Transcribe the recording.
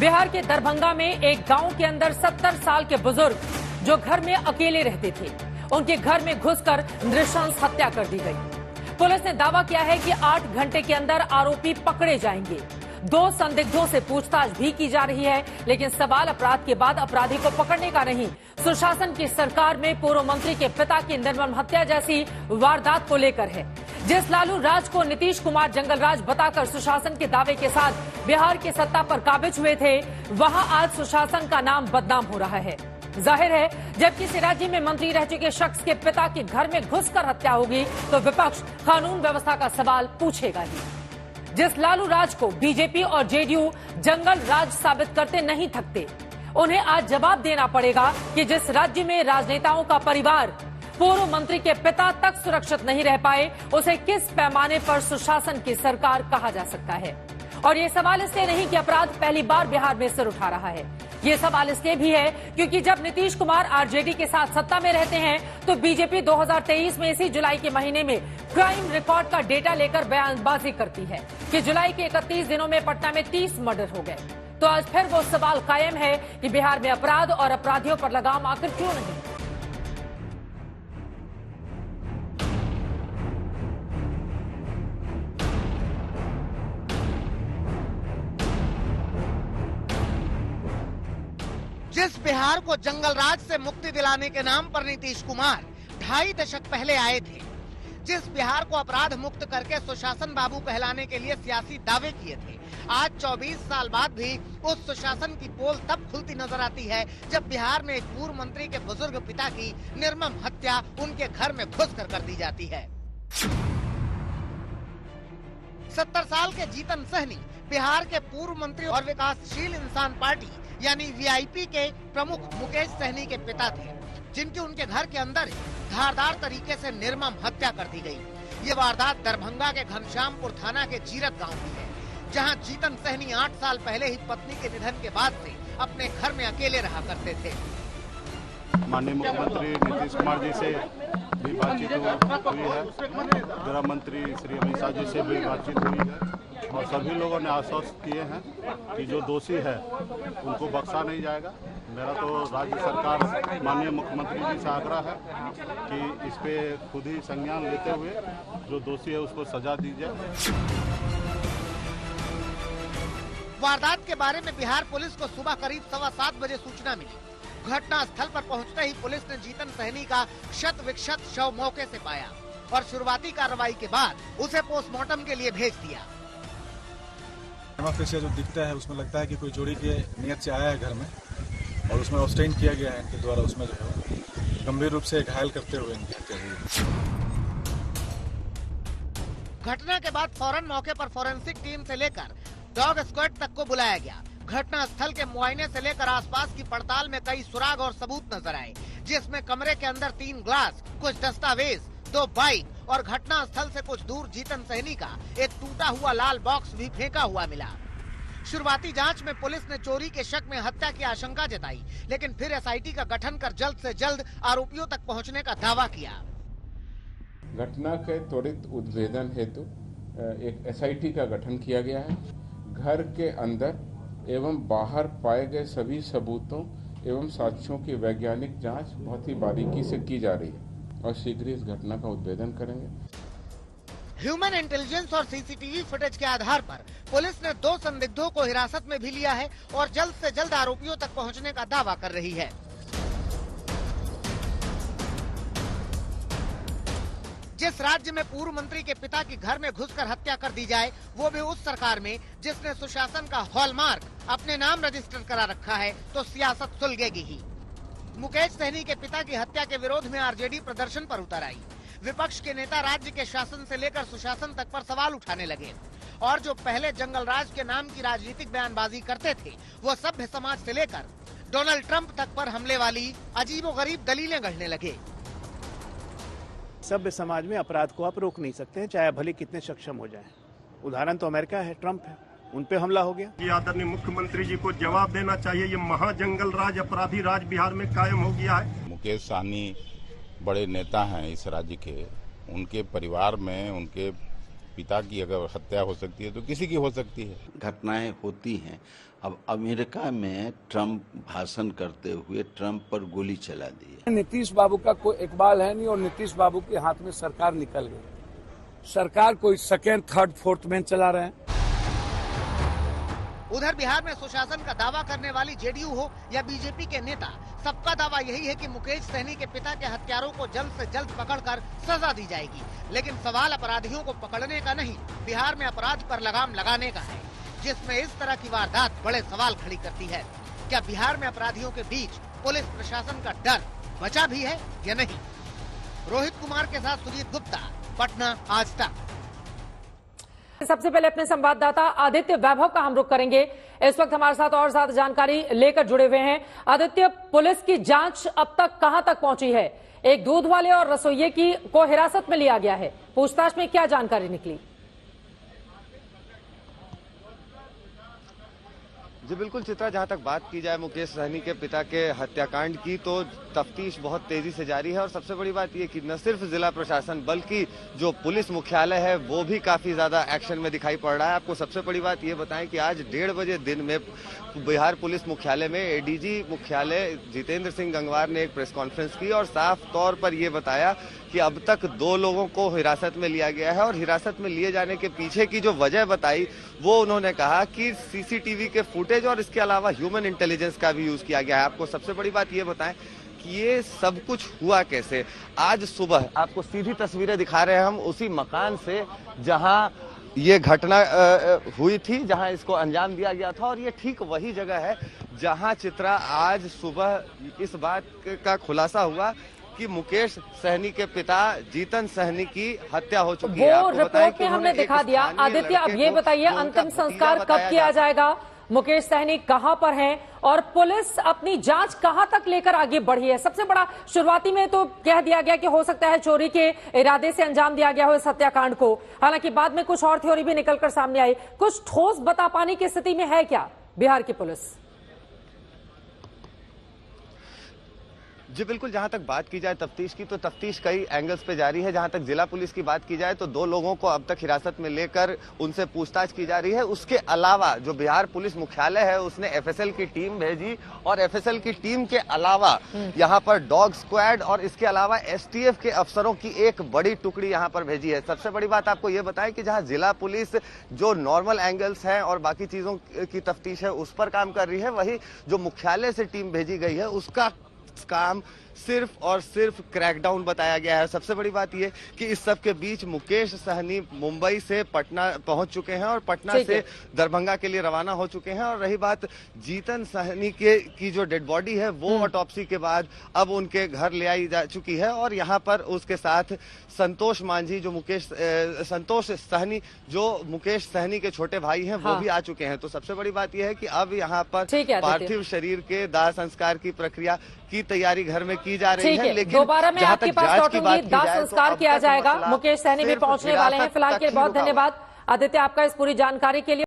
बिहार के दरभंगा में एक गांव के अंदर 70 साल के बुजुर्ग जो घर में अकेले रहते थे, उनके घर में घुसकर नृशंस हत्या कर दी गई। पुलिस ने दावा किया है कि 8 घंटे के अंदर आरोपी पकड़े जाएंगे। 2 संदिग्धों से पूछताछ भी की जा रही है, लेकिन सवाल अपराध के बाद अपराधी को पकड़ने का नहीं, सुशासन की सरकार में पूर्व मंत्री के पिता की निर्मम हत्या जैसी वारदात को लेकर है। जिस लालू राज को नीतीश कुमार जंगल राज बताकर सुशासन के दावे के साथ बिहार की सत्ता पर काबिज हुए थे, वहां आज सुशासन का नाम बदनाम हो रहा है। जाहिर है, जब किसी राज्य में मंत्री रह चुके शख्स के पिता के घर में घुसकर हत्या होगी तो विपक्ष कानून व्यवस्था का सवाल पूछेगा ही। जिस लालू राज को बीजेपी और जेडीयू जंगल राज साबित करते नहीं थकते, उन्हें आज जवाब देना पड़ेगा कि जिस राज्य में राजनेताओं का परिवार पूर्व मंत्री के पिता तक सुरक्षित नहीं रह पाए, उसे किस पैमाने पर सुशासन की सरकार कहा जा सकता है। और ये सवाल इसलिए नहीं कि अपराध पहली बार बिहार में सिर उठा रहा है, ये सवाल इसलिए भी है क्योंकि जब नीतीश कुमार आरजेडी के साथ सत्ता में रहते हैं तो बीजेपी 2023 में इसी जुलाई के महीने में क्राइम रिकॉर्ड का डेटा लेकर बयानबाजी करती है कि जुलाई के 31 दिनों में पटना में 30 मर्डर हो गए। तो आज फिर वो सवाल कायम है कि बिहार में अपराध और अपराधियों पर लगाम आखिर क्यों नहीं। जिस बिहार को जंगल राज से मुक्ति दिलाने के नाम पर नीतीश कुमार 2.5 दशक पहले आए थे, जिस बिहार को अपराध मुक्त करके सुशासन बाबू कहलाने के लिए सियासी दावे किए थे, आज 24 साल बाद भी उस सुशासन की पोल तब खुलती नजर आती है जब बिहार में एक पूर्व मंत्री के बुजुर्ग पिता की निर्मम हत्या उनके घर में घुसकर कर दी जाती है। 70 साल के जीतन सहनी बिहार के पूर्व मंत्री और विकासशील इंसान पार्टी यानी वीआईपी के प्रमुख मुकेश सहनी के पिता थे, जिनकी उनके घर के अंदर धारदार तरीके से निर्मम हत्या कर दी गई। ये वारदात दरभंगा के घनश्यामपुर थाना के जीरत गांव की है, जहां जीतन सहनी 8 साल पहले ही पत्नी के निधन के बाद से अपने घर में अकेले रहा करते थे। माननीय मुख्यमंत्री नीतीश कुमार जी से भी बातचीत हुई है, गृह मंत्री श्री अमित शाह जी से भी बातचीत हुई है और सभी लोगों ने आश्वस्त किए हैं कि जो दोषी है उनको बख्शा नहीं जाएगा। मेरा तो राज्य सरकार माननीय मुख्यमंत्री जी से आग्रह है कि इस पे खुद ही संज्ञान लेते हुए जो दोषी है उसको सजा दी जाए। वारदात के बारे में बिहार पुलिस को सुबह करीब 7:15 बजे सूचना मिली। घटना स्थल पर पहुंचते ही पुलिस ने जीतन सहनी का शत विक्षत शव मौके से पाया और शुरुआती कार्रवाई के बाद उसे पोस्टमार्टम के लिए भेज दिया। से जो दिखता है उसमें लगता है कि कोई चोरी के नियत से आया है घर में और उसमें ऑब्स्टेन किया गया है इनके द्वारा, उसमें जो है गंभीर रूप से घायल करते हुए इनकी हत्या हुई। घटना के बाद फौरन मौके पर फोरेंसिक टीम से लेकर डॉग स्क्वाड तक को बुलाया गया। घटना स्थल के मुआयने से लेकर आसपास की पड़ताल में कई सुराग और सबूत नजर आए, जिसमें कमरे के अंदर 3 ग्लास, कुछ दस्तावेज, 2 बाइक और घटना स्थल से कुछ दूर जीतन सहनी का एक टूटा हुआ लाल बॉक्स भी फेंका हुआ मिला। शुरुआती जांच में पुलिस ने चोरी के शक में हत्या की आशंका जताई, लेकिन फिर एसआईटी का गठन कर जल्द से जल्द आरोपियों तक पहुंचने का दावा किया। घटना के त्वरित उद्भेदन हेतु एक एसआईटी का गठन किया गया है। घर के अंदर एवं बाहर पाए गए सभी सबूतों एवं साक्ष्यों की वैज्ञानिक जांच बहुत ही बारीकी से की जा रही है और शीघ्र इस घटना का उद्भेदन करेंगे। ह्यूमन इंटेलिजेंस और सीसीटीवी फुटेज के आधार पर पुलिस ने 2 संदिग्धों को हिरासत में भी लिया है और जल्द से जल्द आरोपियों तक पहुंचने का दावा कर रही है। जिस राज्य में पूर्व मंत्री के पिता की घर में घुसकर हत्या कर दी जाए, वो भी उस सरकार में जिसने सुशासन का हॉलमार्क अपने नाम रजिस्टर करा रखा है, तो सियासत सुलगेगी ही। मुकेश सहनी के पिता की हत्या के विरोध में आरजेडी प्रदर्शन पर उतर आई। विपक्ष के नेता राज्य के शासन से लेकर सुशासन तक पर सवाल उठाने लगे और जो पहले जंगल राज के नाम की राजनीतिक बयानबाजी करते थे, वो सभ्य समाज से लेकर डोनाल्ड ट्रंप तक पर हमले वाली अजीबोगरीब दलीलें गढ़ने लगे। सभ्य समाज में अपराध को आप रोक नहीं सकते हैं, चाहे भले कितने सक्षम हो जाएं। उदाहरण तो अमेरिका है, ट्रंप है, उन पे हमला हो गया। आदरणीय मुख्यमंत्री जी को जवाब देना चाहिए, ये महाजंगल राज, अपराधी राज बिहार में कायम हो गया है। मुकेश सहनी बड़े नेता हैं इस राज्य के, उनके परिवार में उनके पिता की अगर हत्या हो सकती है तो किसी की हो सकती है। घटनाएं होती हैं अब अमेरिका में ट्रंप भाषण करते हुए ट्रंप पर गोली चला दी है। नीतीश बाबू का कोई इकबाल है नहीं और नीतीश बाबू के हाथ में सरकार निकल गई। सरकार कोई सेकेंड थर्ड फोर्थ में चला रहे हैं। उधर बिहार में सुशासन का दावा करने वाली जेडीयू हो या बीजेपी के नेता, सबका दावा यही है कि मुकेश सहनी के पिता के हत्यारों को जल्द से जल्द पकड़कर सजा दी जाएगी। लेकिन सवाल अपराधियों को पकड़ने का नहीं, बिहार में अपराध पर लगाम लगाने का है, जिसमें इस तरह की वारदात बड़े सवाल खड़ी करती है। क्या बिहार में अपराधियों के बीच पुलिस प्रशासन का डर बचा भी है या नहीं? रोहित कुमार के साथ सुजीत गुप्ता, पटना, आज तक। सबसे पहले अपने संवाददाता आदित्य वैभव का हम रुख करेंगे। इस वक्त हमारे साथ और ज्यादा जानकारी लेकर जुड़े हुए हैं। आदित्य, पुलिस की जांच अब तक कहां तक पहुंची है? एक दूध वाले और रसोइये को हिरासत में लिया गया है, पूछताछ में क्या जानकारी निकली? जी बिल्कुल चित्रा, जहां तक बात की जाए मुकेश सहनी के पिता के हत्याकांड की, तो तफ्तीश बहुत तेजी से जारी है। और सबसे बड़ी बात यह कि न सिर्फ जिला प्रशासन बल्कि जो पुलिस मुख्यालय है वो भी काफी ज्यादा एक्शन में दिखाई पड़ रहा है। आपको सबसे बड़ी बात ये बताएं कि आज 1:30 बजे दिन में बिहार पुलिस मुख्यालय में एडीजी मुख्यालय जितेंद्र सिंह गंगवार ने एक प्रेस कॉन्फ्रेंस की और साफ तौर पर यह बताया कि अब तक 2 लोगों को हिरासत में लिया गया है। और हिरासत में लिए जाने के पीछे की जो वजह बताई वो उन्होंने कहा कि सीसीटीवी के फुटेज और इसके अलावा ह्यूमन इंटेलिजेंस का भी यूज किया गया है। आपको सबसे बड़ी बात ये बताएं कि ये सब कुछ हुआ कैसे। आज सुबह आपको सीधी तस्वीरें दिखा रहे हैं हम उसी मकान से जहां ये घटना हुई थी, जहां इसको अंजाम दिया गया था। और ये ठीक वही जगह है जहां चित्रा आज सुबह इस बात का खुलासा हुआ कि मुकेश सहनी के पिता जीतन सहनी की हत्या हो चुकी है। वो रिपोर्ट में हमने दिखा दिया। आदित्य, अब ये बताइए अंतिम संस्कार कब किया जाएगा? मुकेश सहनी कहां पर हैं और पुलिस अपनी जांच कहां तक लेकर आगे बढ़ी है? सबसे बड़ा शुरुआती में तो कह दिया गया कि हो सकता है चोरी के इरादे से अंजाम दिया गया हो इस हत्याकांड को, हालांकि बाद में कुछ और थ्योरी भी निकलकर सामने आई। कुछ ठोस बता पाने की स्थिति में है क्या बिहार की पुलिस? जी बिल्कुल, जहां तक बात की जाए तफ्तीश की, तो तफ्तीश कई एंगल्स पे जारी है। जहां तक जिला पुलिस की बात की जाए तो 2 लोगों को अब तक हिरासत में लेकर उनसे पूछताछ की जा रही है। उसके अलावा जो बिहार पुलिस मुख्यालय है उसने एफएसएल की टीम भेजी और एफएसएल की टीम के अलावा यहां पर डॉग स्क्वाड और इसके अलावा एसटीएफ के अफसरों की एक बड़ी टुकड़ी यहां पर भेजी है। सबसे बड़ी बात आपको ये बताएं कि जहां जिला पुलिस जो नॉर्मल एंगल्स हैं और बाकी चीजों की तफ्तीश है उस पर काम कर रही है, वही जो मुख्यालय से टीम भेजी गई है उसका काम सिर्फ और सिर्फ क्रैकडाउन बताया गया है। सबसे बड़ी बात यह कि इस सब के बीच मुकेश सहनी मुंबई से पटना पहुंच चुके हैं और पटना से दरभंगा के लिए रवाना हो चुके हैं। और रही बात जीतन सहनी की जो डेड बॉडी है वो ऑटोप्सी के बाद अब उनके घर ले आई जा चुकी है। और यहाँ पर उसके साथ संतोष मांझी जो संतोष सहनी जो मुकेश सहनी के छोटे भाई हैं वो भी आ चुके हैं। तो सबसे बड़ी बात यह है कि अब यहाँ पर पार्थिव शरीर के दाह संस्कार की प्रक्रिया की तैयारी घर में की जा रही है। लेकिन दोबारा मैं आपके पास लौटूंगी, दाह संस्कार किया जाएगा। मुकेश सहनी भी पहुंचने वाले हैं। फिलहाल के लिए बहुत धन्यवाद आदित्य आपका इस पूरी जानकारी के लिए।